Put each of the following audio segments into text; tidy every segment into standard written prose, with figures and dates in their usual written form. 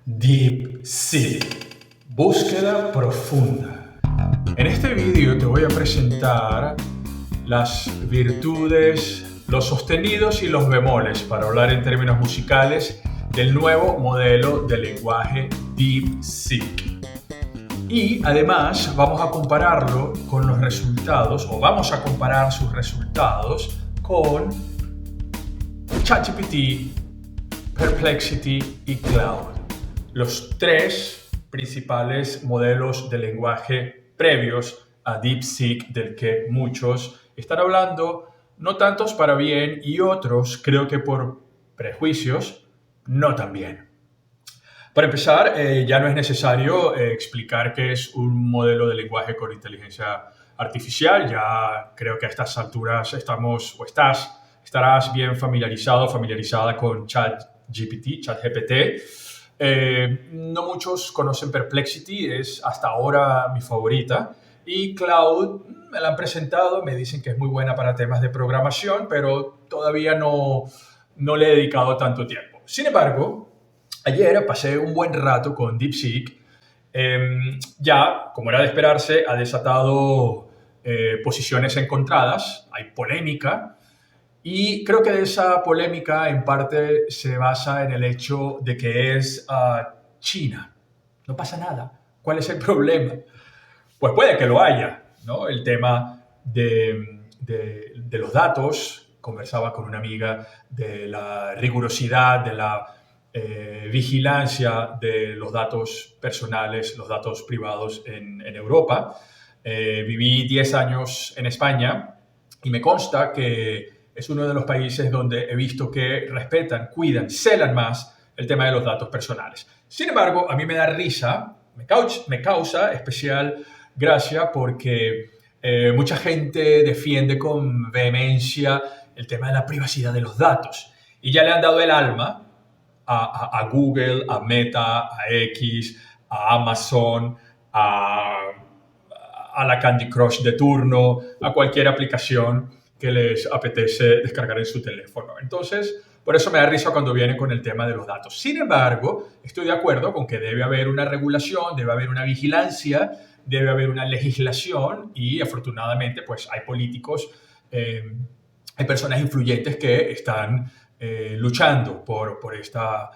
DeepSeek, búsqueda profunda. En este vídeo te voy a presentar las virtudes, los sostenidos y los bemoles, para hablar en términos musicales, del nuevo modelo de lenguaje DeepSeek. Y además vamos a compararlo con los resultados, o vamos a comparar sus resultados con ChatGPT, Perplexity y Claude, los tres principales modelos de lenguaje previos a DeepSeek, del que muchos están hablando, no tantos para bien y otros, creo que por prejuicios, no tan bien. Para empezar, ya no es necesario explicar qué es un modelo de lenguaje con inteligencia artificial. Ya creo que a estas alturas estarás bien familiarizada con ChatGPT. No muchos conocen Perplexity, es hasta ahora mi favorita. Y Cloud me la han presentado, me dicen que es muy buena para temas de programación, pero todavía no le he dedicado tanto tiempo. Sin embargo, ayer pasé un buen rato con DeepSeek. Ya, como era de esperarse, ha desatado posiciones encontradas, hay polémica, y creo que esa polémica en parte se basa en el hecho de que es China. No pasa nada. ¿Cuál es el problema? Pues puede que lo haya, ¿no? El tema de los datos. Conversaba con una amiga de la rigurosidad, de la vigilancia de los datos personales, los datos privados en Europa. Viví 10 años en España y me consta que es uno de los países donde he visto que respetan, cuidan, celan más el tema de los datos personales. Sin embargo, a mí me da risa, me causa especial gracia, porque mucha gente defiende con vehemencia el tema de la privacidad de los datos. Y ya le han dado el alma a Google, a Meta, a X, a Amazon, a la Candy Crush de turno, a cualquier aplicación que les apetece descargar en su teléfono. Entonces, por eso me da risa cuando vienen con el tema de los datos. Sin embargo, estoy de acuerdo con que debe haber una regulación, debe haber una vigilancia, debe haber una legislación, y afortunadamente pues hay políticos, hay personas influyentes que están luchando por esta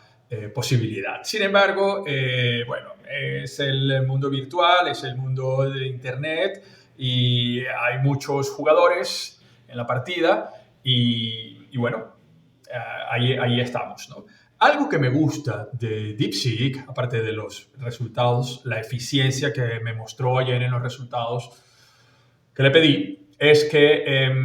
posibilidad. Sin embargo, es el mundo virtual, es el mundo de Internet, y hay muchos jugadores en la partida, y bueno, ahí estamos, ¿no? Algo que me gusta de DeepSeek, aparte de los resultados, la eficiencia que me mostró ayer en los resultados que le pedí, es que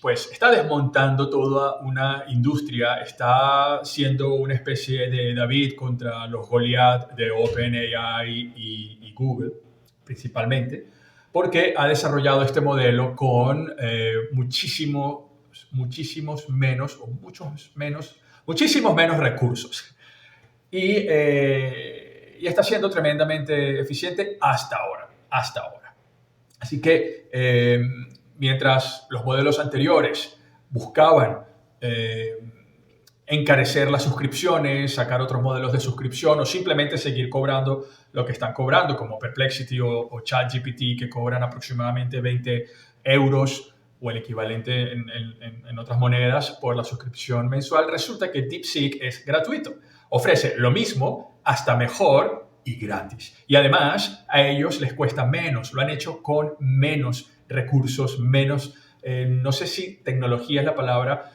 pues está desmontando toda una industria, está siendo una especie de David contra los Goliath de OpenAI y Google, principalmente, porque ha desarrollado este modelo con muchísimos menos recursos. Y está siendo tremendamente eficiente hasta ahora. Así que mientras los modelos anteriores buscaban encarecer las suscripciones, sacar otros modelos de suscripción, o simplemente seguir cobrando lo que están cobrando, como Perplexity o ChatGPT, que cobran aproximadamente 20 euros o el equivalente en otras monedas por la suscripción mensual, resulta que DeepSeek es gratuito. Ofrece lo mismo, hasta mejor y gratis. Y además a ellos les cuesta menos, lo han hecho con menos recursos, menos, no sé si tecnología es la palabra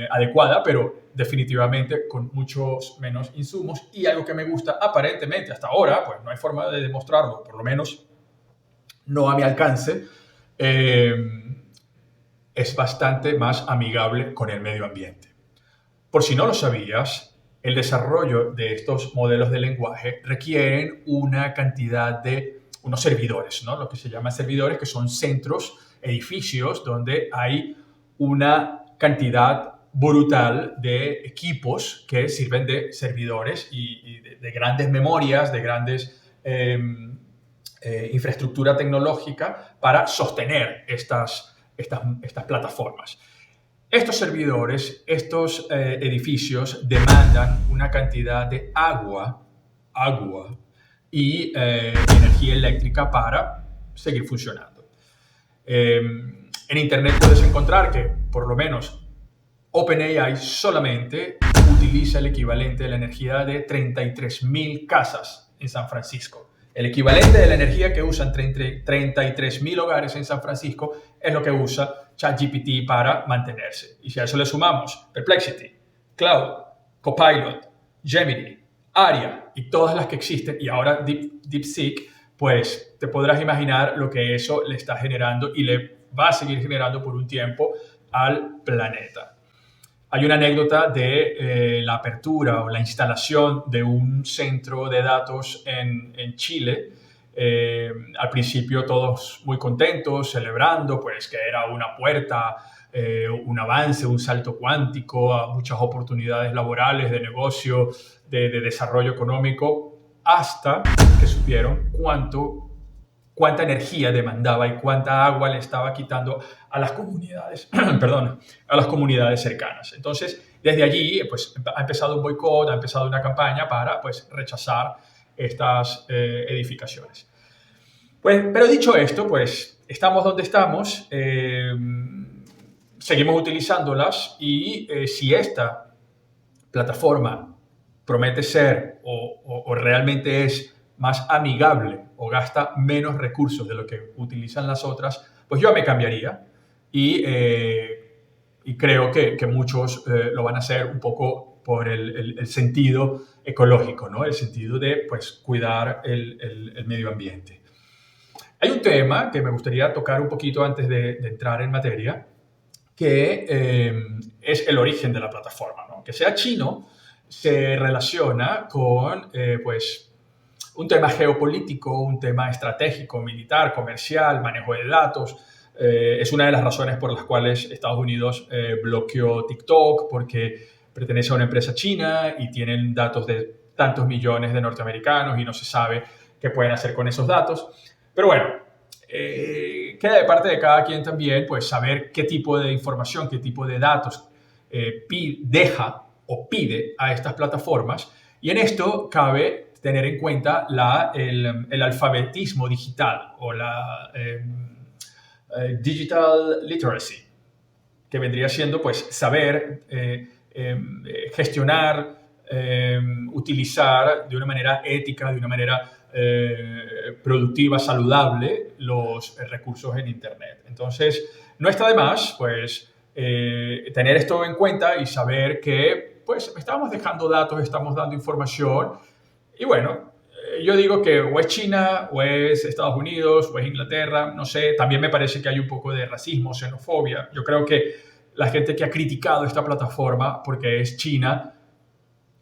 adecuada, pero definitivamente con muchos menos insumos. Y algo que me gusta, aparentemente hasta ahora, pues no hay forma de demostrarlo, por lo menos no a mi alcance, es bastante más amigable con el medio ambiente. Por si no lo sabías, el desarrollo de estos modelos de lenguaje requieren una cantidad de unos servidores, ¿no? Lo que se llama servidores, que son centros, edificios, donde hay una cantidad brutal de equipos que sirven de servidores y de grandes memorias, de grandes infraestructura tecnológica para sostener estas plataformas. Estos servidores, estos edificios demandan una cantidad de agua agua y energía eléctrica para seguir funcionando. En Internet puedes encontrar que, por lo menos, OpenAI solamente utiliza el equivalente de la energía de 33.000 casas en San Francisco. El equivalente de la energía que usan 33.000 hogares en San Francisco es lo que usa ChatGPT para mantenerse. Y si a eso le sumamos Perplexity, Cloud, Copilot, Gemini, Aria y todas las que existen, y ahora DeepSeek, pues te podrás imaginar lo que eso le está generando y le va a seguir generando por un tiempo al planeta. Hay una anécdota de la apertura o la instalación de un centro de datos en Chile. Al principio todos muy contentos, celebrando pues que era una puerta, un avance, un salto cuántico a muchas oportunidades laborales, de negocio, de desarrollo económico, hasta que supieron cuánta energía demandaba y cuánta agua le estaba quitando a las comunidades, perdón, a las comunidades cercanas. Entonces, desde allí, pues, ha empezado un boicot, ha empezado una campaña para, pues, rechazar estas edificaciones. Pues, pero dicho esto, pues, estamos donde estamos, seguimos utilizándolas y si esta plataforma promete ser o realmente es más amigable o gasta menos recursos de lo que utilizan las otras, pues yo me cambiaría y creo que muchos lo van a hacer un poco por el sentido ecológico, ¿no? El sentido de pues, cuidar el medio ambiente. Hay un tema que me gustaría tocar un poquito antes de entrar en materia, que es el origen de la plataforma, ¿no? Que sea chino se relaciona con pues, un tema geopolítico, un tema estratégico, militar, comercial, manejo de datos. Es una de las razones por las cuales Estados Unidos bloqueó TikTok, porque pertenece a una empresa china y tienen datos de tantos millones de norteamericanos y no se sabe qué pueden hacer con esos datos. Pero bueno, queda de parte de cada quien también pues, saber qué tipo de información, qué tipo de datos deja o pide a estas plataformas. Y en esto cabe tener en cuenta el alfabetismo digital o la digital literacy, que vendría siendo pues, saber gestionar, utilizar de una manera ética, de una manera productiva, saludable, los recursos en Internet. Entonces, no está de más pues, tener esto en cuenta y saber que pues, estamos dejando datos, estamos dando información. Y bueno, yo digo que o es China, o es Estados Unidos, o es Inglaterra, no sé. También me parece que hay un poco de racismo, xenofobia. Yo creo que la gente que ha criticado esta plataforma porque es China,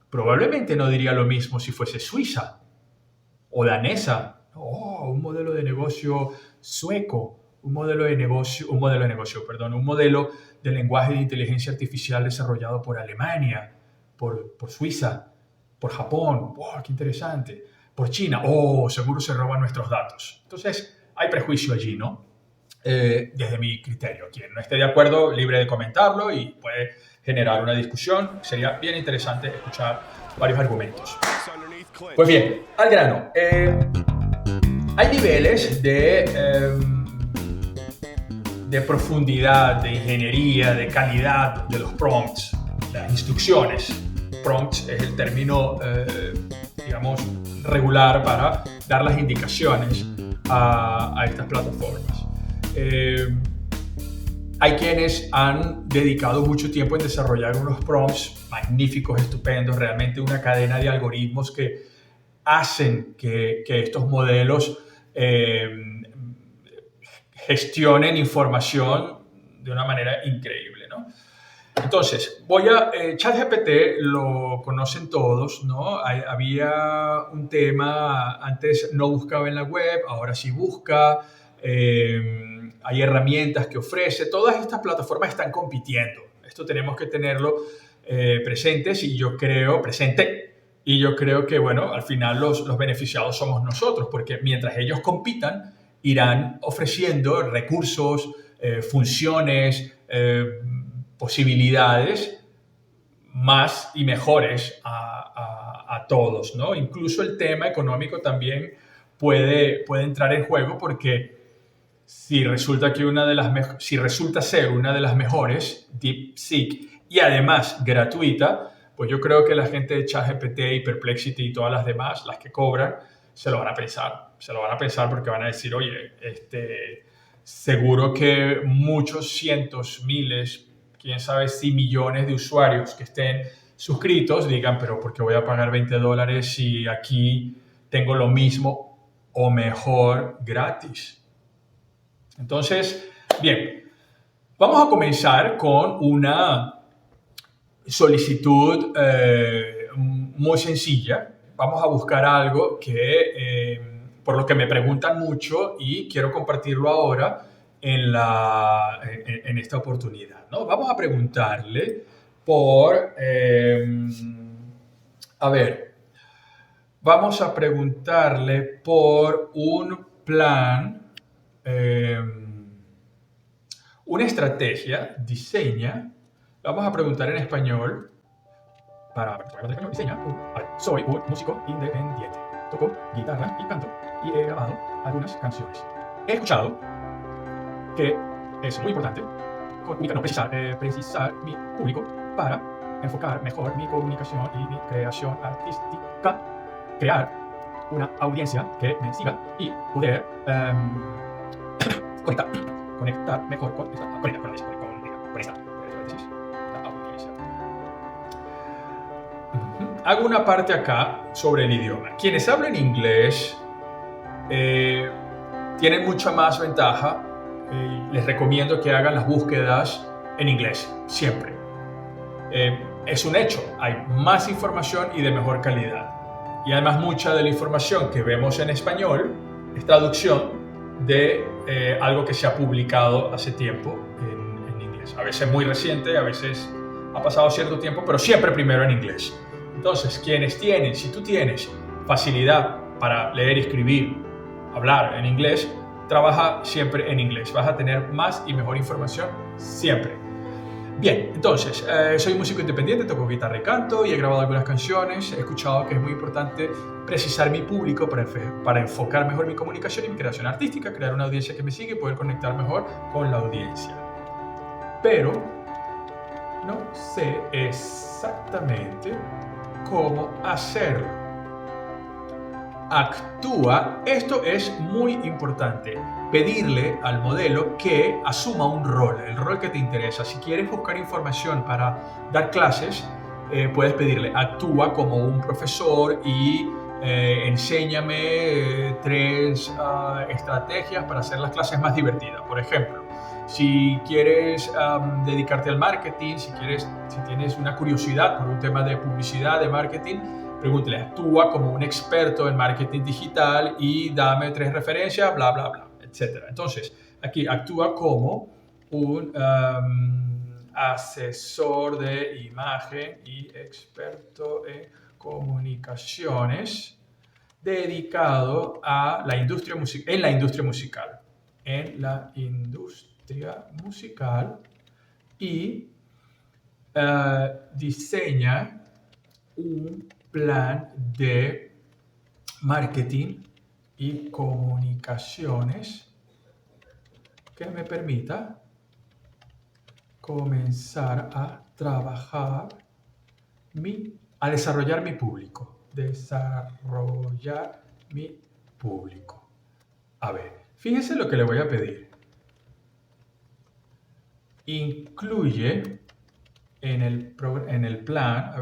probablemente no diría lo mismo si fuese Suiza o danesa. Oh, un modelo de negocio sueco, un modelo de lenguaje de inteligencia artificial desarrollado por Alemania, por Suiza, por Japón, wow, qué interesante, por China, oh, seguro se roban nuestros datos. Entonces, hay prejuicio allí, ¿no? Desde mi criterio. Quien no esté de acuerdo, libre de comentarlo y puede generar una discusión. Sería bien interesante escuchar varios argumentos. Pues bien, al grano. Hay niveles de profundidad, de ingeniería, de calidad de los prompts, las instrucciones. Prompts es el término, digamos, regular para dar las indicaciones a estas plataformas. Hay quienes han dedicado mucho tiempo en desarrollar unos prompts magníficos, estupendos, realmente una cadena de algoritmos que hacen que estos modelos gestionen información de una manera increíble, ¿no? Entonces, ChatGPT lo conocen todos, ¿no? Había un tema, antes no buscaba en la web, ahora sí busca, hay herramientas que ofrece, todas estas plataformas están compitiendo. Esto tenemos que tenerlo presente y yo creo que, bueno, al final los beneficiados somos nosotros, porque mientras ellos compitan, irán ofreciendo recursos, funciones, posibilidades más y mejores a a todos, ¿no? Incluso el tema económico también puede entrar en juego porque si resulta si resulta ser una de las mejores, DeepSeek, y además gratuita, pues yo creo que la gente de ChatGPT y Perplexity y todas las demás, las que cobran, se lo van a pensar. Se lo van a pensar porque van a decir, oye, seguro que muchos cientos, miles, quién sabe si millones de usuarios que estén suscritos digan, pero ¿por qué voy a pagar $20 si aquí tengo lo mismo o mejor gratis? Entonces, bien, vamos a comenzar con una solicitud muy sencilla. Vamos a buscar algo que, por lo que me preguntan mucho y quiero compartirlo ahora en esta oportunidad, ¿no? Vamos a preguntarle por, vamos a preguntarle por un plan, una estrategia, diseña, vamos a preguntar en español, diseña, soy un músico independiente, toco guitarra y canto y he grabado algunas canciones. He escuchado que es muy importante precisar mi público para enfocar mejor mi comunicación y mi creación artística, crear una audiencia que me siga y poder conectar mejor con esta audiencia. Hago una parte acá sobre el idioma. Quienes hablan inglés tienen mucha más ventaja. Les recomiendo que hagan las búsquedas en inglés, siempre. Es un hecho, hay más información y de mejor calidad. Y además mucha de la información que vemos en español es traducción de algo que se ha publicado hace tiempo en inglés. A veces muy reciente, a veces ha pasado cierto tiempo, pero siempre primero en inglés. Entonces, si tú tienes facilidad para leer y escribir, hablar en inglés, trabaja siempre en inglés. Vas a tener más y mejor información siempre. Bien, entonces, soy músico independiente, toco guitarra y canto y he grabado algunas canciones. He escuchado que es muy importante precisar mi público para enfocar mejor mi comunicación y mi creación artística, crear una audiencia que me sigue y poder conectar mejor con la audiencia. Pero no sé exactamente cómo hacerlo. Actúa, esto es muy importante, pedirle al modelo que asuma un rol, el rol que te interesa. Si quieres buscar información para dar clases, puedes pedirle, actúa como un profesor y enséñame 3 estrategias para hacer las clases más divertidas. Por ejemplo, si quieres dedicarte al marketing, si tienes una curiosidad por un tema de publicidad, de marketing, pregúntale, actúa como un experto en marketing digital y dame 3 referencias, bla, bla, bla, etc. Entonces, aquí actúa como un asesor de imagen y experto en comunicaciones dedicado a la industria musical, en la industria musical y diseña un plan de marketing y comunicaciones que me permita comenzar a desarrollar mi público. A ver, fíjense lo que le voy a pedir. Incluye en el plan,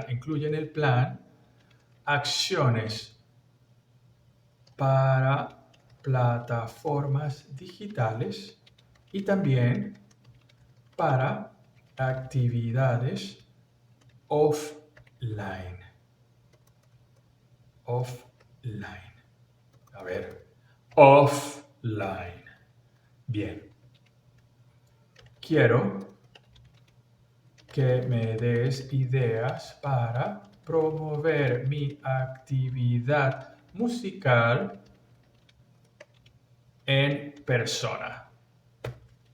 incluye en el plan acciones para plataformas digitales y también para actividades offline. A ver, offline. Bien. Quiero que me des ideas para promover mi actividad musical en persona.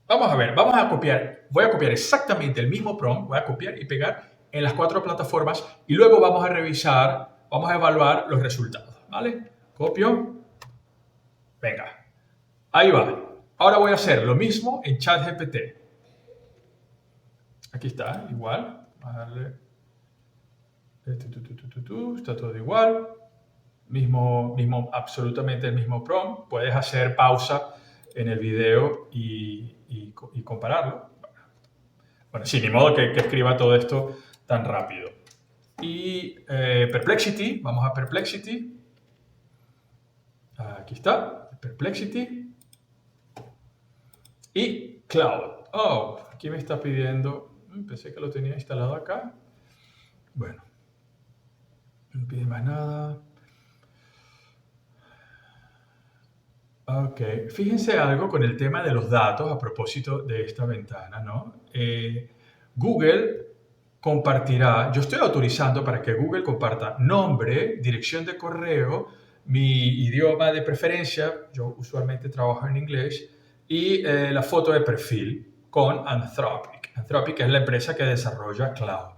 Vamos a ver, voy a copiar exactamente el mismo prompt, voy a copiar y pegar en las 4 plataformas y luego vamos a revisar, vamos a evaluar los resultados, ¿vale? Copio. Venga, ahí va. Ahora voy a hacer lo mismo en ChatGPT. Aquí está, igual. Vamos a darle. Está todo igual. Absolutamente el mismo prompt. Puedes hacer pausa en el video y compararlo. Bueno, sí, ni modo que escriba todo esto tan rápido. Y Perplexity, vamos a Perplexity. Aquí está, Perplexity. Y Cloud. Oh, aquí me está pidiendo. Pensé que lo tenía instalado acá. Bueno, no me pide más nada. Ok, fíjense algo con el tema de los datos a propósito de esta ventana, ¿no? Google compartirá, yo estoy autorizando para que Google comparta nombre, dirección de correo, mi idioma de preferencia, yo usualmente trabajo en inglés, y la foto de perfil con Anthropic. Anthropic es la empresa que desarrolla Cloud.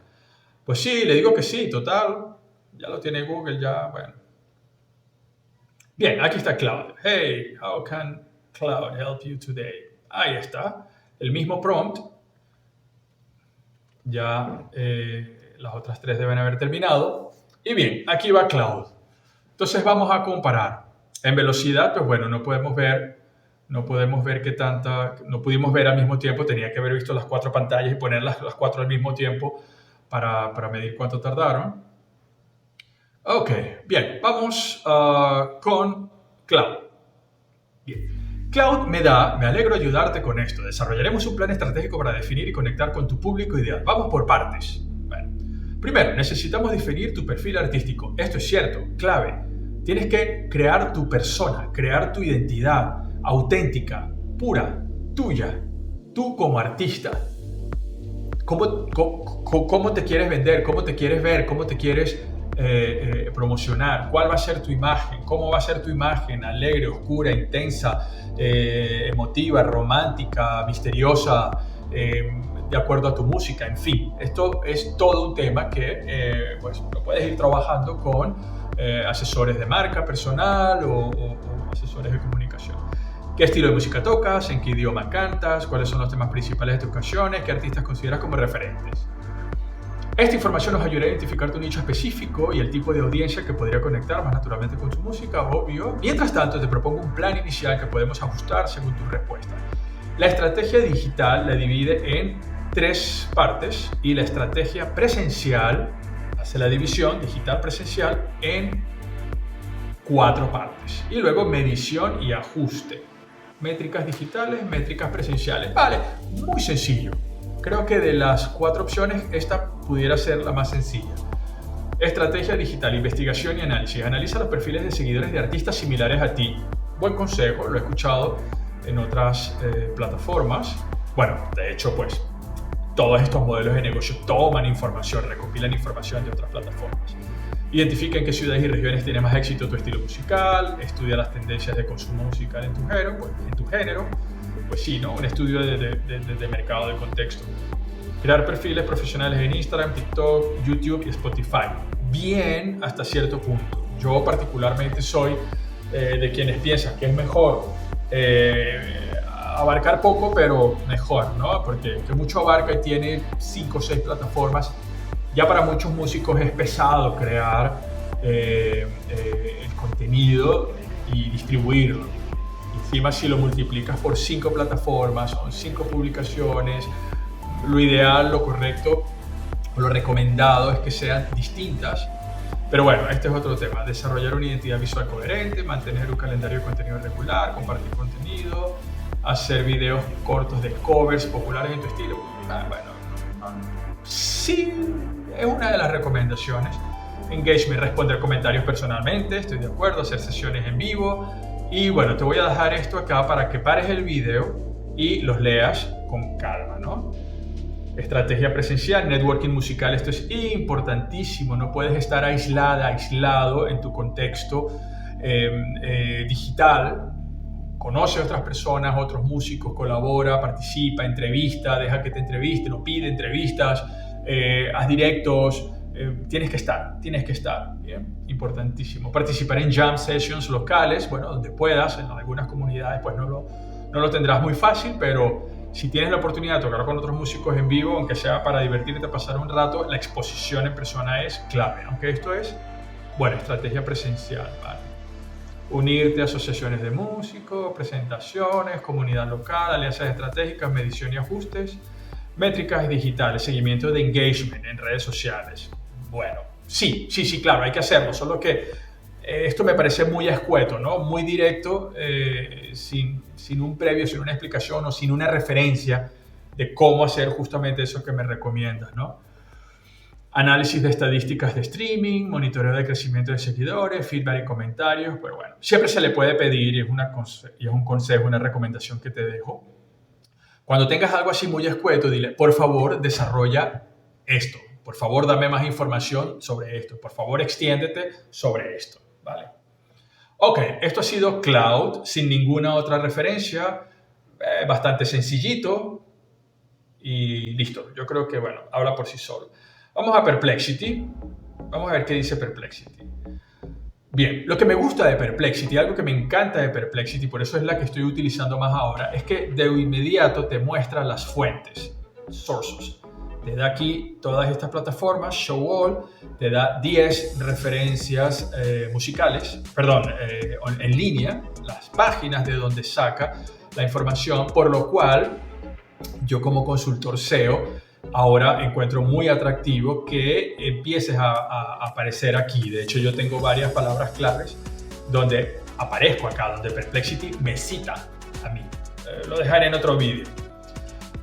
Pues sí, le digo que sí, total, ya lo tiene Google, ya, bueno. Bien, aquí está Cloud. Hey, how can Cloud help you today? Ahí está, el mismo prompt. Ya las otras tres deben haber terminado. Y bien, aquí va Cloud. Entonces vamos a comparar. En velocidad, pues bueno, no pudimos ver al mismo tiempo. Tenía que haber visto las 4 pantallas y ponerlas las 4 al mismo tiempo para medir cuánto tardaron. Ok, bien, vamos con Cloud. Bien. Cloud me alegro ayudarte con esto. Desarrollaremos un plan estratégico para definir y conectar con tu público ideal. Vamos por partes. Bueno, primero, necesitamos definir tu perfil artístico. Esto es cierto, clave. Tienes que crear tu persona, crear tu identidad auténtica, pura, tuya, tú como artista. ¿Cómo te quieres vender? ¿Cómo te quieres ver? ¿Cómo te quieres promocionar? ¿Cuál va a ser tu imagen? ¿Cómo va a ser tu imagen? Alegre, oscura, intensa, emotiva, romántica, misteriosa, de acuerdo a tu música, en fin. Esto es todo un tema que pues, lo puedes ir trabajando con asesores de marca personal o asesores de comunicación. ¿Qué estilo de música tocas? ¿En qué idioma cantas? ¿Cuáles son los temas principales de tus canciones? ¿Qué artistas consideras como referentes? Esta información nos ayudará a identificar tu nicho específico y el tipo de audiencia que podría conectar más naturalmente con tu música, obvio. Mientras tanto, te propongo un plan inicial que podemos ajustar según tu respuesta. La estrategia digital la divide en 3 partes y la estrategia presencial hace la división digital presencial en 4 partes. Y luego medición y ajuste. Métricas digitales, métricas presenciales. Vale, muy sencillo. Creo que de las 4 opciones, esta pudiera ser la más sencilla. Estrategia digital, investigación y análisis. Analiza los perfiles de seguidores de artistas similares a ti. Buen consejo, lo he escuchado en otras plataformas. Bueno, de hecho, pues, todos estos modelos de negocio toman información, recopilan información de otras plataformas. Identifica en qué ciudades y regiones tiene más éxito tu estilo musical, estudia las tendencias de consumo musical en tu género, pues sí, ¿no? Un estudio de mercado, de contexto. Crear perfiles profesionales en Instagram, TikTok, YouTube y Spotify. Bien, hasta cierto punto. Yo particularmente soy de quienes piensan que es mejor abarcar poco, pero mejor, ¿no? Porque que mucho abarca y tiene 5 o 6 plataformas. Ya para muchos músicos es pesado crear el contenido y distribuirlo. Encima, si lo multiplicas por 5 plataformas, son 5 publicaciones, lo ideal, lo correcto, lo recomendado es que sean distintas. Pero bueno, este es otro tema. Desarrollar una identidad visual coherente, mantener un calendario de contenido regular, compartir contenido, hacer videos cortos de covers populares en tu estilo. Sí, es una de las recomendaciones. Engagement, responder comentarios personalmente, estoy de acuerdo, hacer sesiones en vivo. Y bueno, te voy a dejar esto acá para que pares el video y los leas con calma, ¿no? Estrategia presencial, networking musical, esto es importantísimo, no puedes estar aislado en tu contexto digital. Conoce a otras personas, otros músicos, colabora, participa, entrevista, deja que te entrevisten o pide entrevistas, haz directos, tienes que estar, ¿bien? Importantísimo. Participar en jam sessions locales, bueno, donde puedas, en algunas comunidades pues no lo tendrás muy fácil, pero si tienes la oportunidad de tocar con otros músicos en vivo, aunque sea para divertirte, pasar un rato, la exposición en persona es clave, aunque esto es, bueno, estrategia presencial, ¿vale? Unirte a asociaciones de músicos, presentaciones, comunidad local, alianzas estratégicas, medición y ajustes, métricas digitales, seguimiento de engagement en redes sociales. Bueno, sí, claro, hay que hacerlo, solo que esto me parece muy escueto, ¿no? Muy directo, sin un previo, sin una explicación o sin una referencia de cómo hacer justamente eso que me recomiendas, ¿no? Análisis de estadísticas de streaming, monitoreo de crecimiento de seguidores, feedback y comentarios. Pero bueno, siempre se le puede pedir y es un consejo, una recomendación que te dejo. Cuando tengas algo así muy escueto, dile, por favor, desarrolla esto. Por favor, dame más información sobre esto. Por favor, extiéndete sobre esto, ¿vale? Ok, esto ha sido Cloud, sin ninguna otra referencia. Bastante sencillito. Y listo. Yo creo que, bueno, habla por sí solo. Vamos a Perplexity. Vamos a ver qué dice Perplexity. Bien, lo que me gusta de Perplexity, algo que me encanta de Perplexity, por eso es la que estoy utilizando más ahora, es que de inmediato te muestra las fuentes, sources. Te da aquí todas estas plataformas, Show All, te da 10 referencias musicales, en línea, las páginas de donde saca la información, por lo cual yo como consultor SEO ahora encuentro muy atractivo que empieces a aparecer aquí. De hecho, yo tengo varias palabras claves donde aparezco acá, donde Perplexity me cita a mí. Lo dejaré en otro vídeo.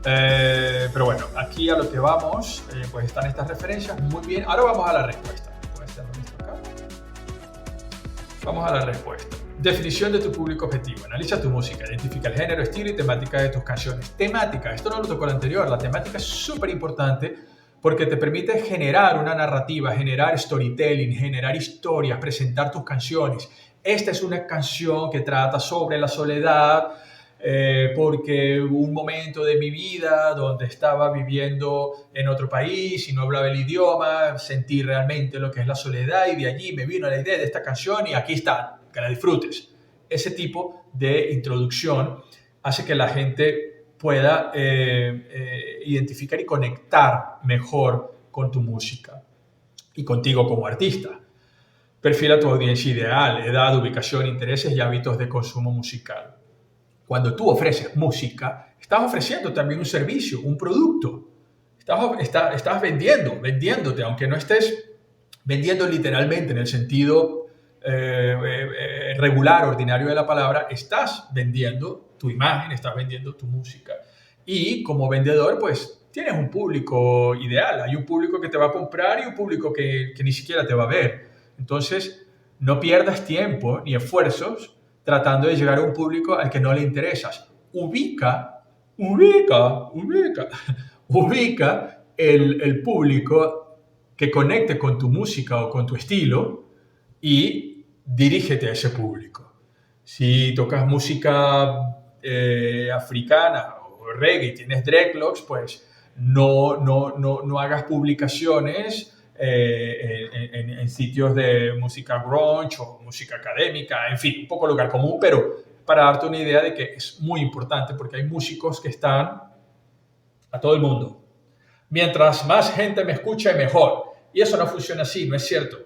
Pero bueno, aquí a lo que vamos, pues están estas referencias. Muy bien, ahora vamos a la respuesta. Voy a hacerlo esto acá. Vamos a la respuesta. Definición de tu público objetivo. Analiza tu música, identifica el género, estilo y temática de tus canciones. Temática, esto no lo tocó el anterior. La temática es súper importante porque te permite generar una narrativa, generar storytelling, generar historias, presentar tus canciones. Esta es una canción que trata sobre la soledad, porque hubo un momento de mi vida donde estaba viviendo en otro país y no hablaba el idioma, sentí realmente lo que es la soledad y de allí me vino la idea de esta canción y aquí está, que la disfrutes. Ese tipo de introducción hace que la gente pueda identificar y conectar mejor con tu música y contigo como artista. Perfila tu audiencia ideal, edad, ubicación, intereses y hábitos de consumo musical. Cuando tú ofreces música, estás ofreciendo también un servicio, un producto. Estás vendiéndote, aunque no estés vendiendo literalmente en el sentido regular, ordinario de la palabra, estás vendiendo tu imagen, estás vendiendo tu música. Y como vendedor, pues tienes un público ideal. Hay un público que te va a comprar y un público que ni siquiera te va a ver. Entonces, no pierdas tiempo ni esfuerzos tratando de llegar a un público al que no le interesas. Ubica el público que conecte con tu música o con tu estilo y dirígete a ese público. Si tocas música africana o reggae y tienes dreadlocks, pues no hagas publicaciones en sitios de música grunge o música académica, en fin, un poco lugar común, pero para darte una idea de que es muy importante porque hay músicos que están a todo el mundo. Mientras más gente me escucha, mejor. Y eso no funciona así, no es cierto.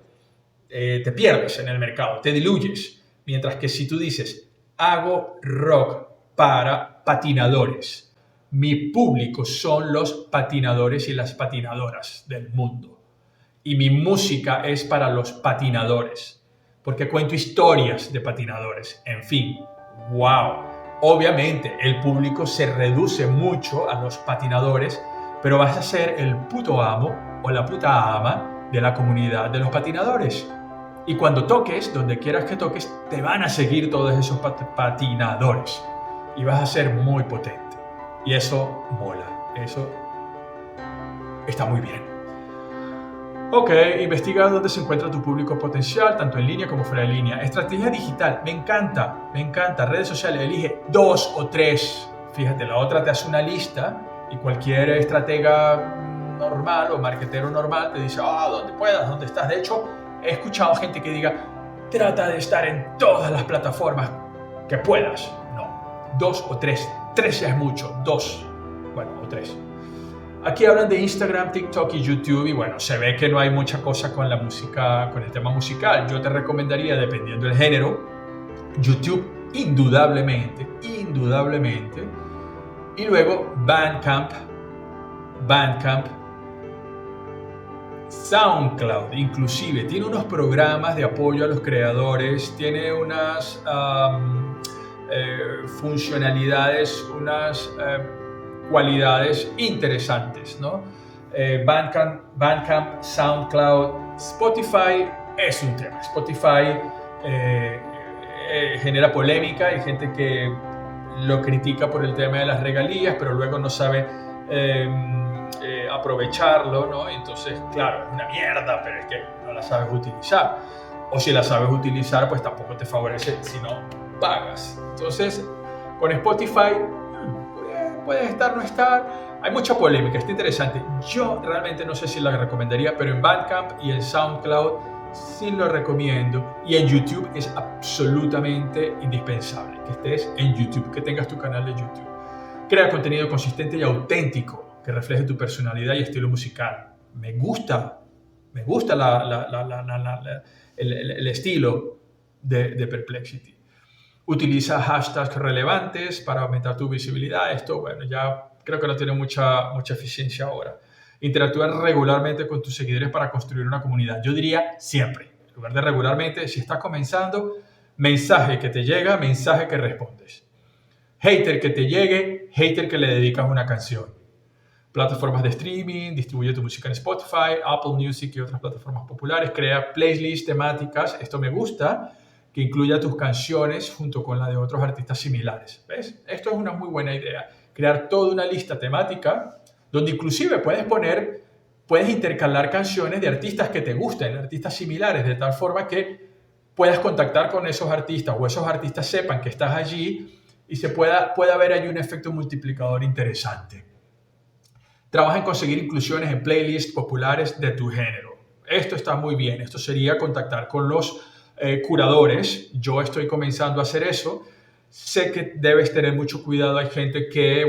Te pierdes en el mercado, te diluyes. Mientras que si tú dices, hago rock para patinadores, mi público son los patinadores y las patinadoras del mundo. Y mi música es para los patinadores, porque cuento historias de patinadores. En fin, wow. Obviamente el público se reduce mucho a los patinadores, pero vas a ser el puto amo o la puta ama de la comunidad de los patinadores. Y cuando toques, donde quieras que toques, te van a seguir todos esos patinadores. Y vas a ser muy potente. Y eso mola. Eso está muy bien. Ok, investiga dónde se encuentra tu público potencial, tanto en línea como fuera de línea. Estrategia digital, me encanta. Redes sociales, elige 2 o 3. Fíjate, la otra te hace una lista y cualquier estratega normal o marketero normal te dice, donde puedas, donde estás. De hecho, he escuchado gente que diga, trata de estar en todas las plataformas que puedas. No, 2 o 3. 3 ya es mucho, 2, bueno, o 3. Aquí hablan de Instagram, TikTok y YouTube y bueno, se ve que no hay mucha cosa con la música, con el tema musical. Yo te recomendaría, dependiendo del género, YouTube indudablemente. Y luego Bandcamp, SoundCloud, inclusive tiene unos programas de apoyo a los creadores, tiene unas funcionalidades, unas cualidades interesantes, ¿no? Bandcamp, SoundCloud, Spotify es un tema. Spotify genera polémica, hay gente que lo critica por el tema de las regalías, pero luego no sabe aprovecharlo, ¿no? Entonces, claro, es una mierda, pero es que no la sabes utilizar. O si la sabes utilizar, pues tampoco te favorece si no pagas. Entonces, con Spotify puede estar, no estar. Hay mucha polémica, está interesante. Yo realmente no sé si la recomendaría, pero en Bandcamp y en SoundCloud sí lo recomiendo. Y en YouTube es absolutamente indispensable que estés en YouTube, que tengas tu canal de YouTube. Crea contenido consistente y auténtico que refleje tu personalidad y estilo musical. Me gusta el estilo de Perplexity. Utiliza hashtags relevantes para aumentar tu visibilidad. Esto, bueno, ya creo que no tiene mucha eficiencia ahora. Interactúa regularmente con tus seguidores para construir una comunidad. Yo diría siempre, en lugar de regularmente, si estás comenzando, mensaje que te llega, mensaje que respondes. Hater que te llegue, hater que le dedicas una canción. Plataformas de streaming, distribuye tu música en Spotify, Apple Music y otras plataformas populares. Crea playlists temáticas, esto me gusta, que incluya tus canciones junto con la de otros artistas similares. ¿Ves? Esto es una muy buena idea. Crear toda una lista temática donde inclusive puedes intercalar canciones de artistas que te gusten, artistas similares, de tal forma que puedas contactar con esos artistas o esos artistas sepan que estás allí y pueda haber ahí un efecto multiplicador interesante. Trabaja en conseguir inclusiones en playlists populares de tu género. Esto está muy bien. Esto sería contactar con los curadores. Yo estoy comenzando a hacer eso. Sé que debes tener mucho cuidado. Hay gente que,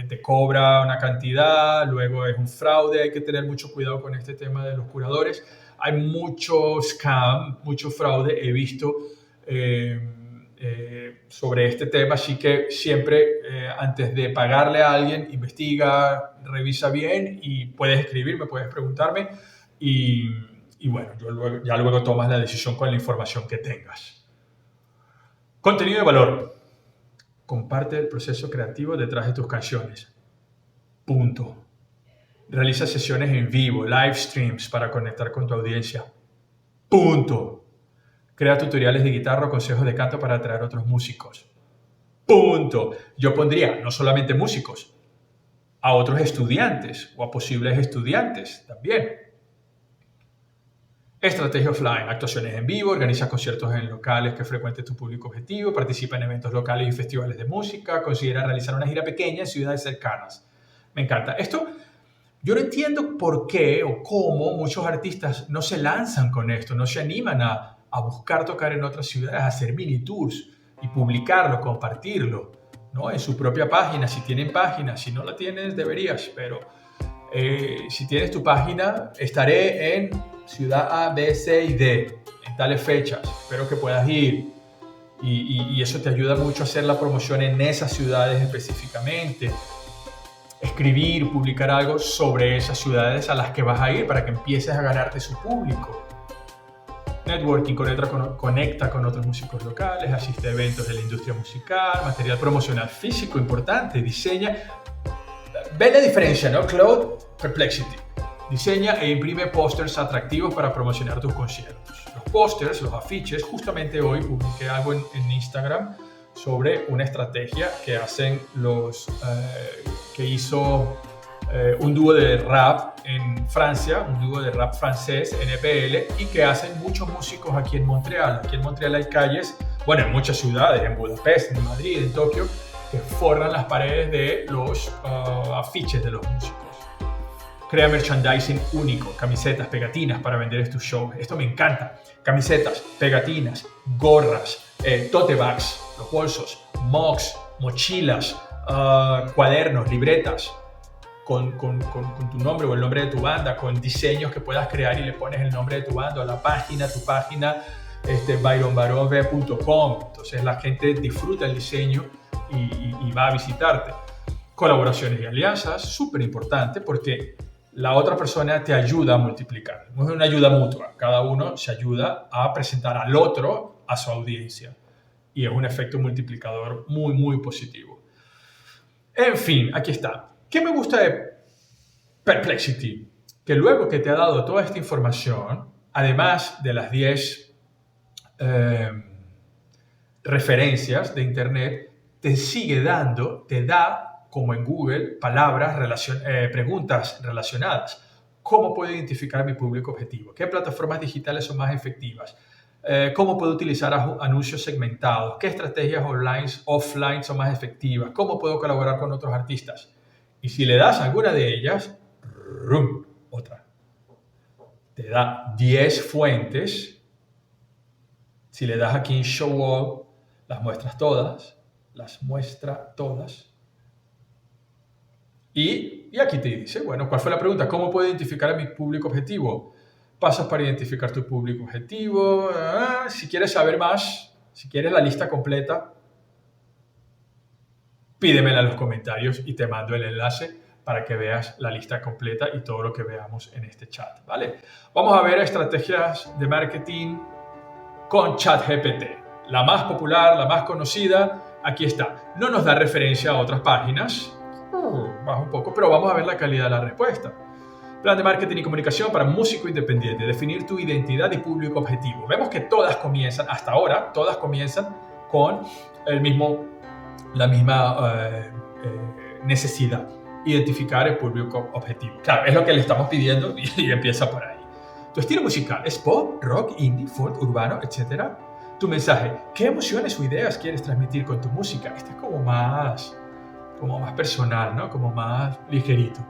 te cobra una cantidad, luego es un fraude. Hay que tener mucho cuidado con este tema de los curadores. Hay mucho scam, mucho fraude. He visto sobre este tema, así que siempre antes de pagarle a alguien, investiga, revisa bien y puedes escribirme, puedes preguntarme y bueno, luego tomas la decisión con la información que tengas. Contenido de valor. Comparte el proceso creativo detrás de tus canciones. Punto. Realiza sesiones en vivo, live streams para conectar con tu audiencia. Punto. Crea tutoriales de guitarra o consejos de canto para atraer a otros músicos. Punto. Yo pondría no solamente músicos, a otros estudiantes o a posibles estudiantes también. Estrategia offline, actuaciones en vivo, organiza conciertos en locales que frecuente tu público objetivo, participa en eventos locales y festivales de música, considera realizar una gira pequeña en ciudades cercanas. Me encanta. Esto, yo no entiendo por qué o cómo muchos artistas no se lanzan con esto, no se animan a buscar tocar en otras ciudades, a hacer mini tours y publicarlo, compartirlo, ¿no? En su propia página, si tienen página, si no la tienes deberías, pero si tienes tu página, estaré en ciudad A, B, C y D en tales fechas, espero que puedas ir y eso te ayuda mucho a hacer la promoción en esas ciudades específicamente. Escribir, publicar algo sobre esas ciudades a las que vas a ir para que empieces a ganarte su público. Networking, conecta con otros músicos locales, asiste a eventos de la industria musical, material promocional físico importante, diseña. ¿Ves la diferencia, no? Cloud, Perplexity. Diseña e imprime pósters atractivos para promocionar tus conciertos. Los pósters, los afiches, justamente hoy publiqué algo en Instagram sobre una estrategia que hacen que hizo un dúo de rap en Francia, un dúo de rap francés, NPL, y que hacen muchos músicos aquí en Montreal. Aquí en Montreal hay calles, bueno, en muchas ciudades, en Budapest, en Madrid, en Tokio, que forran las paredes de los afiches de los músicos. Crea merchandising único, camisetas, pegatinas para vender en tus shows. Esto me encanta. Camisetas, pegatinas, gorras, tote bags, los bolsos, mugs, mochilas, cuadernos, libretas con tu nombre o el nombre de tu banda, con diseños que puedas crear y le pones el nombre de tu banda a la página, tu página, byronbaronve.com. Entonces la gente disfruta el diseño y va a visitarte. Colaboraciones y alianzas, súper importante porque la otra persona te ayuda a multiplicar. Es una ayuda mutua. Cada uno se ayuda a presentar al otro a su audiencia. Y es un efecto multiplicador muy, muy positivo. En fin, aquí está. ¿Qué me gusta de Perplexity? Que luego que te ha dado toda esta información, además de las 10 referencias de Internet, te sigue dando, te da, como en Google, preguntas relacionadas. ¿Cómo puedo identificar mi público objetivo? ¿Qué plataformas digitales son más efectivas? ¿Cómo puedo utilizar anuncios segmentados? ¿Qué estrategias online, offline son más efectivas? ¿Cómo puedo colaborar con otros artistas? Y si le das alguna de ellas, otra. Te da 10 fuentes. Si le das aquí en Show All, las muestra todas. Y aquí te dice, bueno, ¿cuál fue la pregunta? ¿Cómo puedo identificar a mi público objetivo? Pasos para identificar tu público objetivo. Si quieres saber más, si quieres la lista completa, pídemela en los comentarios y te mando el enlace para que veas la lista completa y todo lo que veamos en este chat, ¿vale? Vamos a ver estrategias de marketing con ChatGPT. La más popular, la más conocida, aquí está. No nos da referencia a otras páginas, baja un poco, pero vamos a ver la calidad de la respuesta. Plan de marketing y comunicación para músico independiente. Definir tu identidad y público objetivo. Vemos que todas comienzan, hasta ahora, todas comienzan con la misma necesidad. Identificar el público objetivo. Claro, es lo que le estamos pidiendo y empieza por ahí. Tu estilo musical es pop, rock, indie, folk, urbano, etc. Tu mensaje. ¿Qué emociones o ideas quieres transmitir con tu música? Este es como más personal, ¿no? Como más ligerito.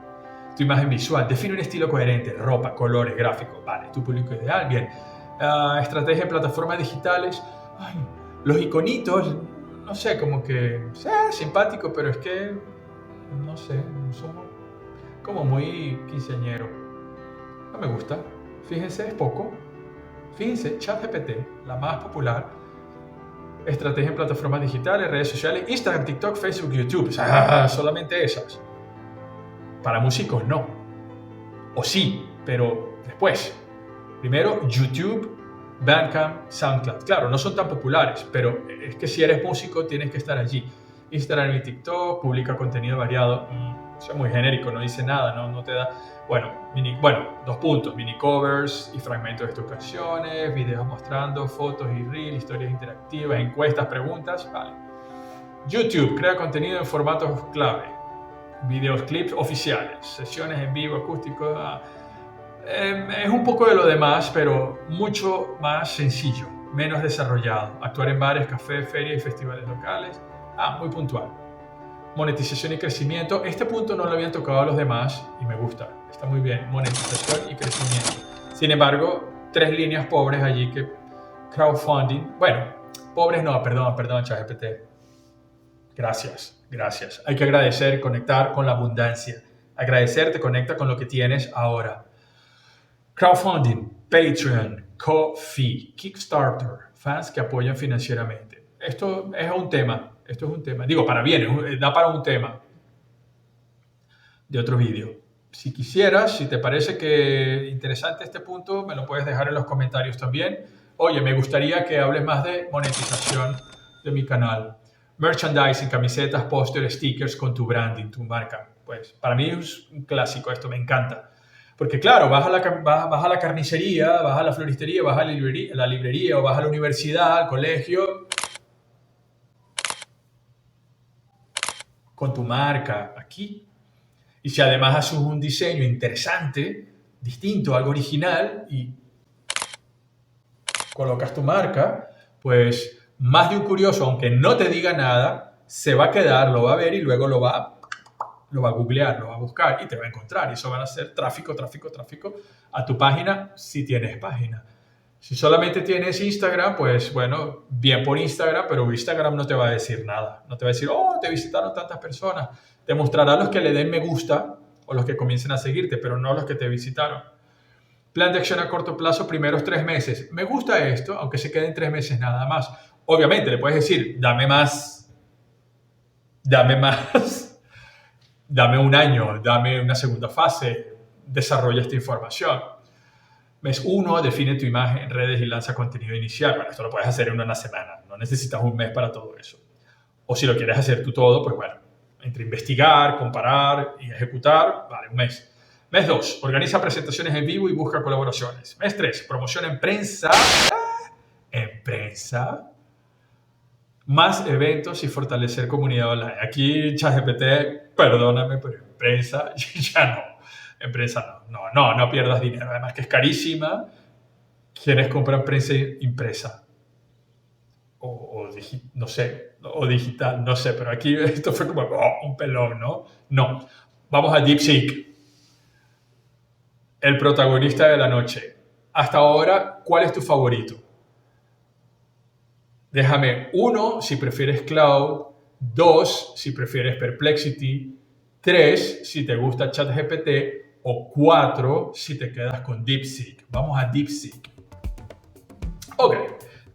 Tu imagen visual. Define un estilo coherente. Ropa, colores, gráficos. Vale, tu público ideal. Bien. Estrategia en plataformas digitales. Ay, los iconitos, no sé, como que simpático, pero es que, no sé, somos como muy quinceañero. No me gusta. Fíjense, es poco. Fíjense, ChatGPT, la más popular. Estrategia en plataformas digitales, redes sociales, Instagram, TikTok, Facebook, YouTube. Solamente esas. Para músicos no. O sí, pero después. Primero YouTube, Bandcamp, SoundCloud. Claro, no son tan populares, pero es que si eres músico tienes que estar allí. Instagram y TikTok, publica contenido variado. Eso es muy genérico, no dice nada, no te da... Bueno, 2 puntos. Mini covers y fragmentos de tus canciones, videos mostrando, fotos y reels, historias interactivas, encuestas, preguntas. Vale. YouTube, crea contenido en formatos clave. Videos, clips oficiales, sesiones en vivo, acústicos. Es un poco de lo demás, pero mucho más sencillo, menos desarrollado. Actuar en bares, cafés, ferias y festivales locales. Muy puntual. Monetización y crecimiento. Este punto no lo habían tocado a los demás y me gusta. Está muy bien. Monetización y crecimiento. Sin embargo, 3 líneas pobres allí que crowdfunding. Bueno, pobres no, perdón, ChatGPT. Gracias. Hay que agradecer, conectar con la abundancia. Agradecer te conecta con lo que tienes ahora. Crowdfunding, Patreon, Ko-fi, Kickstarter, fans que apoyan financieramente. Esto es un tema. Digo, para bien, da para un tema de otro vídeo. Si quisieras, si te parece que interesante este punto, me lo puedes dejar en los comentarios también. Oye, me gustaría que hables más de monetización de mi canal. Merchandising, camisetas, pósteres, stickers con tu branding, tu marca. Pues para mí es un clásico esto, me encanta. Porque claro, vas a la carnicería, vas a la floristería, vas a la librería o vas a la universidad, al colegio, con tu marca aquí. Y si además haces un diseño interesante, distinto, algo original y colocas tu marca, pues más de un curioso, aunque no te diga nada, se va a quedar, lo va a ver y luego lo va lo va a googlear, lo va a buscar y te va a encontrar. Y eso va a hacer tráfico a tu página si tienes página. Si solamente tienes Instagram, pues bueno, bien por Instagram, pero Instagram no te va a decir nada. No te va a decir, oh, te visitaron tantas personas. Te mostrará los que le den me gusta o los que comiencen a seguirte, pero no los que te visitaron. Plan de acción a corto plazo, primeros 3 meses. Me gusta esto, aunque se queden 3 meses nada más. Obviamente, le puedes decir, dame más, dame un año, dame una segunda fase, desarrolla esta información. Mes 1, define tu imagen en redes y lanza contenido inicial. Bueno, esto lo puedes hacer en una semana, no necesitas un mes para todo eso. O si lo quieres hacer tú todo, pues bueno, entre investigar, comparar y ejecutar, vale, un mes. Mes 2, organiza presentaciones en vivo y busca colaboraciones. Mes 3, promociona en prensa. En prensa. Más eventos y fortalecer comunidad online. Aquí ChatGPT, perdóname, pero en prensa ya no. En prensa no pierdas dinero. Además que es carísima. ¿Quiénes compran prensa impresa? No sé, o digital, no sé, pero aquí esto fue como un pelón, ¿no? No. Vamos a DeepSeek. El protagonista de la noche. Hasta ahora, ¿cuál es tu favorito? Déjame 1 si prefieres Cloud, 2 si prefieres Perplexity, 3 si te gusta ChatGPT o 4 si te quedas con DeepSeek. Vamos a DeepSeek. Ok,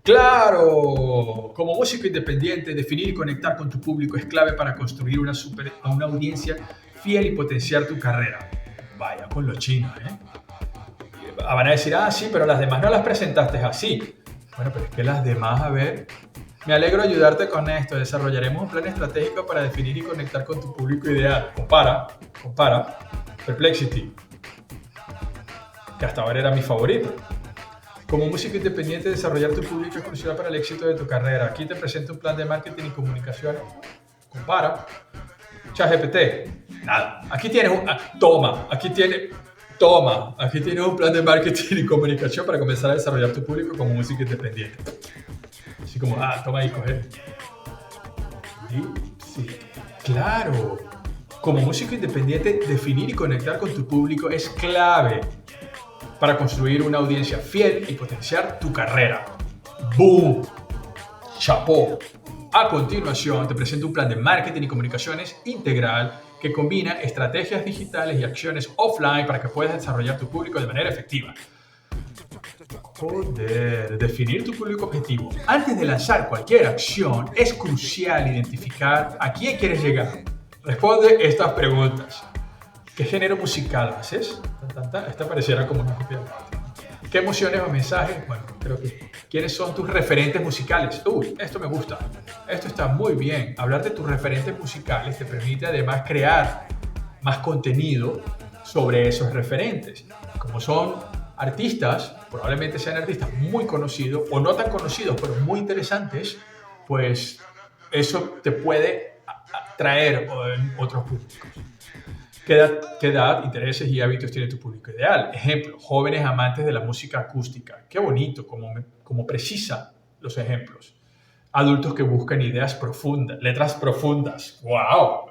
claro. Como músico independiente, definir y conectar con tu público es clave para construir una audiencia fiel y potenciar tu carrera. Vaya con los chinos, ¿eh? Van a decir, sí, pero las demás no las presentaste así. Bueno, pero es que las demás, a ver, me alegro de ayudarte con esto. Desarrollaremos un plan estratégico para definir y conectar con tu público ideal. Compara. Perplexity, que hasta ahora era mi favorito. Como músico independiente, desarrollar tu público es crucial para el éxito de tu carrera. Aquí te presento un plan de marketing y comunicación. Compara. ChatGPT, nada. Aquí tienes aquí tienes un plan de marketing y comunicación para comenzar a desarrollar tu público como músico independiente. Así como, toma ahí, coge. Sí, claro. Como músico independiente, definir y conectar con tu público es clave para construir una audiencia fiel y potenciar tu carrera. ¡Boom! ¡Chapó! A continuación, te presento un plan de marketing y comunicaciones integral que combina estrategias digitales y acciones offline para que puedas desarrollar tu público de manera efectiva. Joder, definir tu público objetivo. Antes de lanzar cualquier acción, es crucial identificar a quién quieres llegar. Responde estas preguntas. ¿Qué género musical haces? Esta pareciera como una copia de la otra. ¿Qué emociones o mensajes? Bueno, creo que ¿quiénes son tus referentes musicales? Uy, esto me gusta. Esto está muy bien. Hablar de tus referentes musicales te permite además crear más contenido sobre esos referentes. Como son artistas, probablemente sean artistas muy conocidos o no tan conocidos, pero muy interesantes, pues eso te puede atraer en otros públicos. ¿Qué edad, intereses y hábitos tiene tu público ideal? Ejemplo, jóvenes amantes de la música acústica. Qué bonito, como precisa los ejemplos. Adultos que buscan ideas profundas, letras profundas. ¡Wow!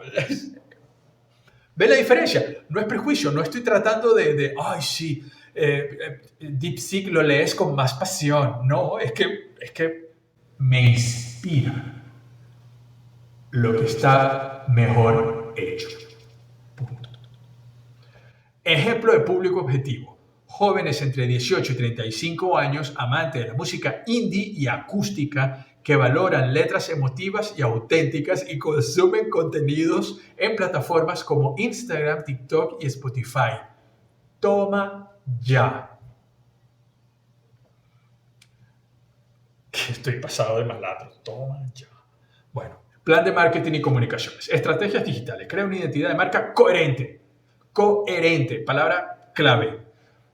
¿Ven la diferencia? No es prejuicio, no estoy tratando ay, sí, DeepSeek lo lees con más pasión. No, es que me inspira lo que está mejor hecho. Ejemplo de público objetivo. Jóvenes entre 18 y 35 años, amantes de la música indie y acústica, que valoran letras emotivas y auténticas y consumen contenidos en plataformas como Instagram, TikTok y Spotify. Toma ya. Estoy pasado de malandro. Toma ya. Bueno, plan de marketing y comunicaciones. Estrategias digitales. Crea una identidad de marca coherente. Coherente, palabra clave.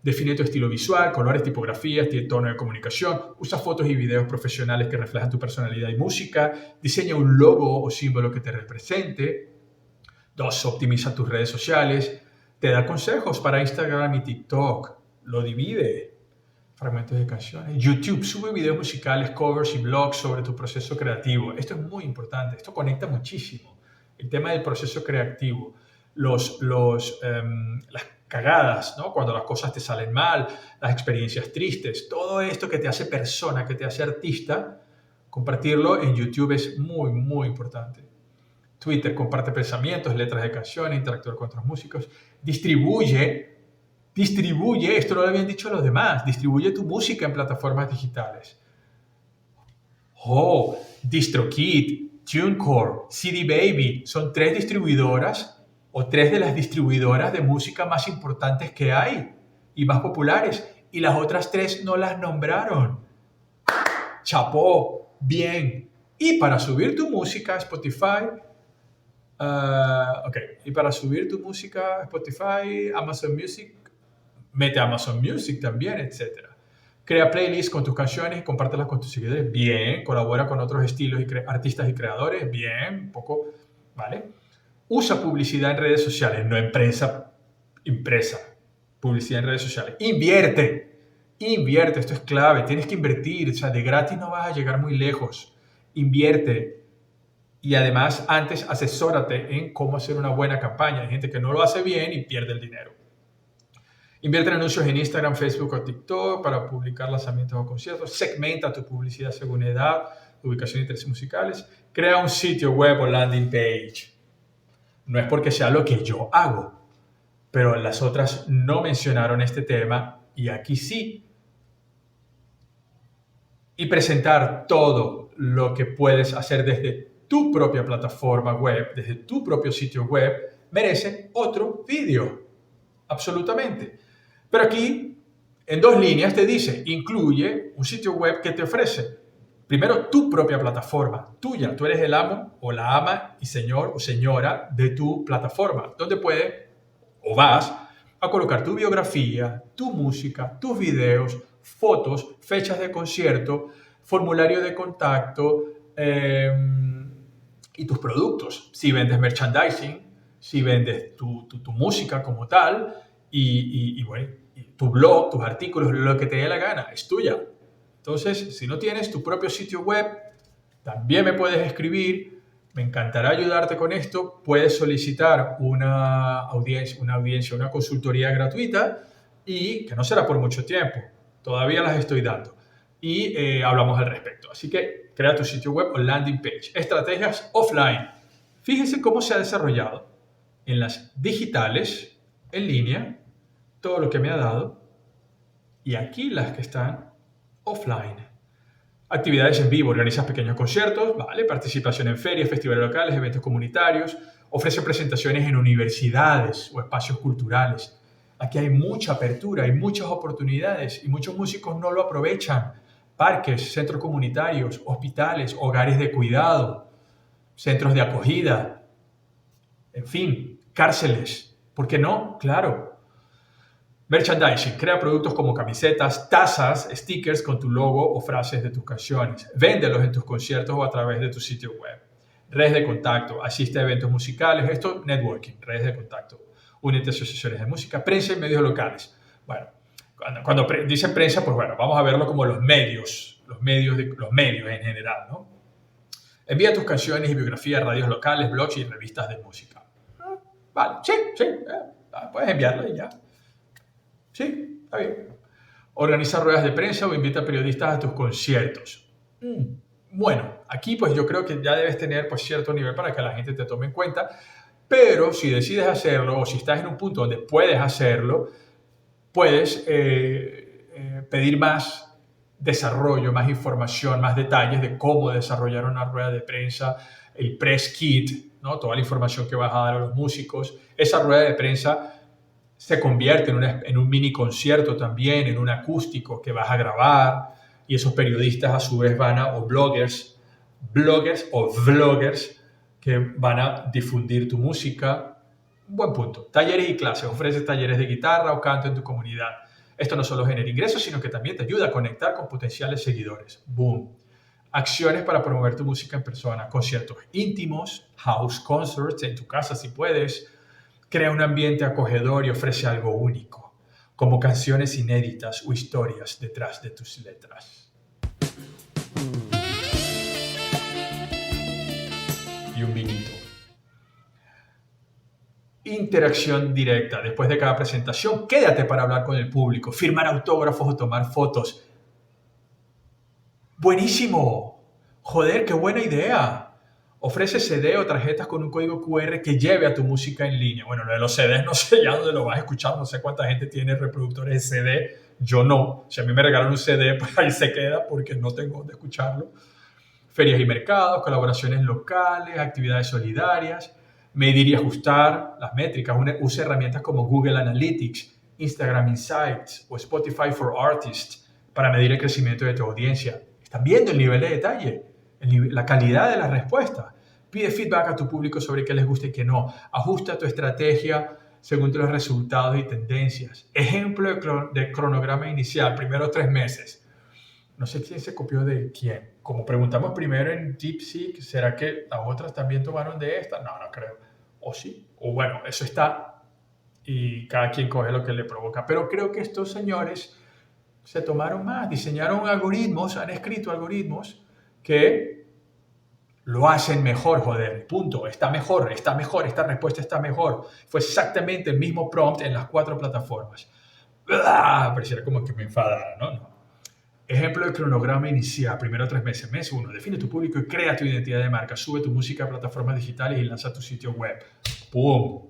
Define tu estilo visual, colores, tipografías, tono de comunicación. Usa fotos y videos profesionales que reflejan tu personalidad y música. Diseña un logo o símbolo que te represente. 2. Optimiza tus redes sociales. Te da consejos para Instagram y TikTok. Lo divide. Fragmentos de canciones. YouTube. Sube videos musicales, covers y blogs sobre tu proceso creativo. Esto es muy importante. Esto conecta muchísimo. El tema del proceso creativo. las cagadas, ¿no? Cuando las cosas te salen mal, las experiencias tristes, todo esto que te hace persona, que te hace artista, compartirlo en YouTube es muy, muy importante. Twitter, comparte pensamientos, letras de canciones, interactuar con otros músicos, distribuye, esto no lo habían dicho los demás, distribuye tu música en plataformas digitales. Oh, DistroKid, TuneCore, CD Baby, son 3 distribuidoras o 3 de las distribuidoras de música más importantes que hay y más populares. Y las otras 3 no las nombraron. Chapó, bien. Y para subir tu música a Spotify, y para subir tu música a Spotify, Amazon Music, mete Amazon Music también, etc. Crea playlists con tus canciones y compártelas con tus seguidores. Bien. Colabora con otros estilos y artistas y creadores. Bien. Un poco, ¿vale? Usa publicidad en redes sociales, no impresa. Publicidad en redes sociales. Invierte. Esto es clave. Tienes que invertir. O sea, de gratis no vas a llegar muy lejos. Invierte. Y además, antes asesórate en cómo hacer una buena campaña. Hay gente que no lo hace bien y pierde el dinero. Invierte en anuncios en Instagram, Facebook o TikTok para publicar lanzamientos o conciertos. Segmenta tu publicidad según edad, ubicación e intereses musicales. Crea un sitio web o landing page. No es porque sea lo que yo hago, pero las otras no mencionaron este tema y aquí sí. Y presentar todo lo que puedes hacer desde tu propia plataforma web, desde tu propio sitio web, merece otro vídeo. Absolutamente. Pero aquí, en 2 líneas, te dice, incluye un sitio web que te ofrece, primero, tu propia plataforma, tuya. Tú eres el amo o la ama y señor o señora de tu plataforma, donde puedes o vas a colocar tu biografía, tu música, tus videos, fotos, fechas de concierto, formulario de contacto y tus productos. Si vendes merchandising, si vendes tu música como tal y bueno, tu blog, tus artículos, lo que te dé la gana, es tuya. Entonces, si no tienes tu propio sitio web, también me puedes escribir. Me encantará ayudarte con esto. Puedes solicitar una audiencia, una consultoría gratuita y que no será por mucho tiempo. Todavía las estoy dando. Y hablamos al respecto. Así que crea tu sitio web o landing page. Estrategias offline. Fíjense cómo se ha desarrollado en las digitales, en línea, todo lo que me ha dado, y aquí las que están offline. Actividades en vivo, organizas pequeños conciertos, ¿vale? Participación en ferias, festivales locales, eventos comunitarios, ofrece presentaciones en universidades o espacios culturales. Aquí hay mucha apertura, hay muchas oportunidades y muchos músicos no lo aprovechan. Parques, centros comunitarios, hospitales, hogares de cuidado, centros de acogida, en fin, cárceles. ¿Por qué no? Claro. Merchandising. Crea productos como camisetas, tazas, stickers con tu logo o frases de tus canciones. Véndelos en tus conciertos o a través de tu sitio web. Redes de contacto. Asiste a eventos musicales. Esto, networking, redes de contacto. Únete a asociaciones de música, prensa y medios locales. Bueno, cuando dicen prensa, pues bueno, vamos a verlo como los medios en general, ¿no? Envía tus canciones y biografías a radios locales, blogs y revistas de música. Vale, sí, puedes enviarlo y ya. Sí, está bien. Organiza ruedas de prensa o invita a periodistas a tus conciertos. Bueno, aquí pues yo creo que ya debes tener pues cierto nivel para que la gente te tome en cuenta, pero si decides hacerlo o si estás en un punto donde puedes hacerlo, puedes pedir más desarrollo, más información, más detalles de cómo desarrollar una rueda de prensa, el press kit, ¿no? Toda la información que vas a dar a los músicos. Esa rueda de prensa se convierte en un mini concierto también, en un acústico que vas a grabar y esos periodistas a su vez o bloggers o vloggers que van a difundir tu música. Un buen punto. Talleres y clases. Ofreces talleres de guitarra o canto en tu comunidad. Esto no solo genera ingresos, sino que también te ayuda a conectar con potenciales seguidores. Boom. Acciones para promover tu música en persona. Conciertos íntimos, house concerts en tu casa si puedes. Crea un ambiente acogedor y ofrece algo único, como canciones inéditas o historias detrás de tus letras. Y un vinito. interacción directa. Después de cada presentación, quédate para hablar con el público, firmar autógrafos o tomar fotos. ¡Buenísimo! ¡Joder, qué buena idea! Ofrece CD o tarjetas con un código QR que lleve a tu música en línea. Bueno, lo de los CDs no sé ya dónde lo vas a escuchar, no sé cuánta gente tiene reproductores de CD, yo no. Si a mí me regalan un CD, pues ahí se queda porque no tengo dónde escucharlo. Ferias y mercados, colaboraciones locales, actividades solidarias, medir y ajustar las métricas. Usa herramientas como Google Analytics, Instagram Insights o Spotify for Artists para medir el crecimiento de tu audiencia. ¿Están viendo el nivel de detalle? La calidad de la respuesta. Pide feedback a tu público sobre qué les gusta y qué no. Ajusta tu estrategia según los resultados y tendencias. Ejemplo de cronograma inicial, primero 3 meses. No sé quién se copió de quién. Como preguntamos primero en DeepSeek, ¿será que las otras también tomaron de esta? No, no creo. O sí. O bueno, eso está y cada quien coge lo que le provoca. Pero creo que estos señores se tomaron más, diseñaron algoritmos, han escrito algoritmos que lo hacen mejor, joder, punto, está mejor, esta respuesta está mejor. Fue exactamente el mismo prompt en las 4 plataformas. Pareciera como que me enfadara, ¿no? Ejemplo de cronograma inicial, primero 3 meses. Mes 1, define tu público y crea tu identidad de marca. Sube tu música a plataformas digitales y lanza tu sitio web. ¡Pum!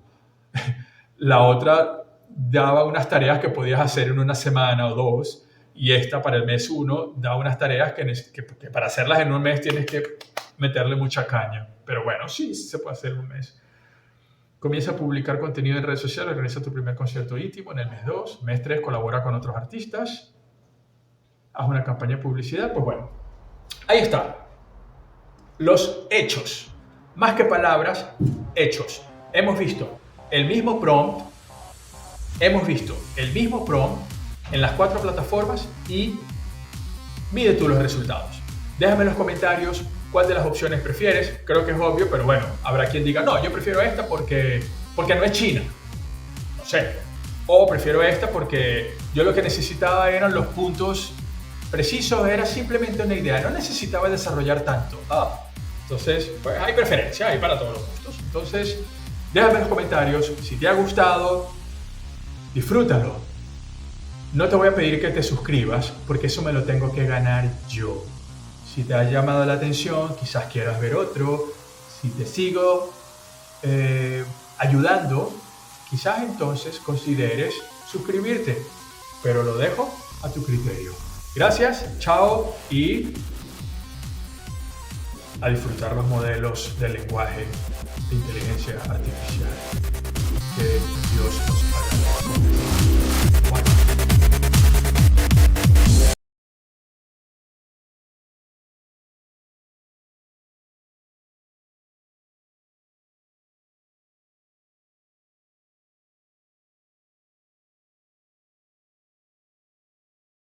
La otra daba unas tareas que podías hacer en una semana o 2. Y esta para el mes 1 da unas tareas que para hacerlas en un mes tienes que meterle mucha caña. Pero bueno, sí se puede hacer en un mes. Comienza a publicar contenido en redes sociales, organiza tu primer concierto íntimo en el mes 2. Mes 3, colabora con otros artistas. Haz una campaña de publicidad. Pues bueno, ahí está. Los hechos. Más que palabras, hechos. Hemos visto el mismo prompt en las 4 plataformas y mide tú los resultados. Déjame en los comentarios cuál de las opciones prefieres. Creo que es obvio, pero bueno, habrá quien diga, no, yo prefiero esta porque no es China. No sé. O prefiero esta porque yo lo que necesitaba eran los puntos precisos, era simplemente una idea, no necesitaba desarrollar tanto. Entonces, pues hay preferencia, hay para todos los gustos. Entonces, déjame en los comentarios si te ha gustado, disfrútalo. No te voy a pedir que te suscribas porque eso me lo tengo que ganar yo. Si te ha llamado la atención, quizás quieras ver otro. Si te sigo ayudando, quizás entonces consideres suscribirte. Pero lo dejo a tu criterio. Gracias, chao y a disfrutar los modelos de lenguaje de inteligencia artificial. Que Dios nos haga.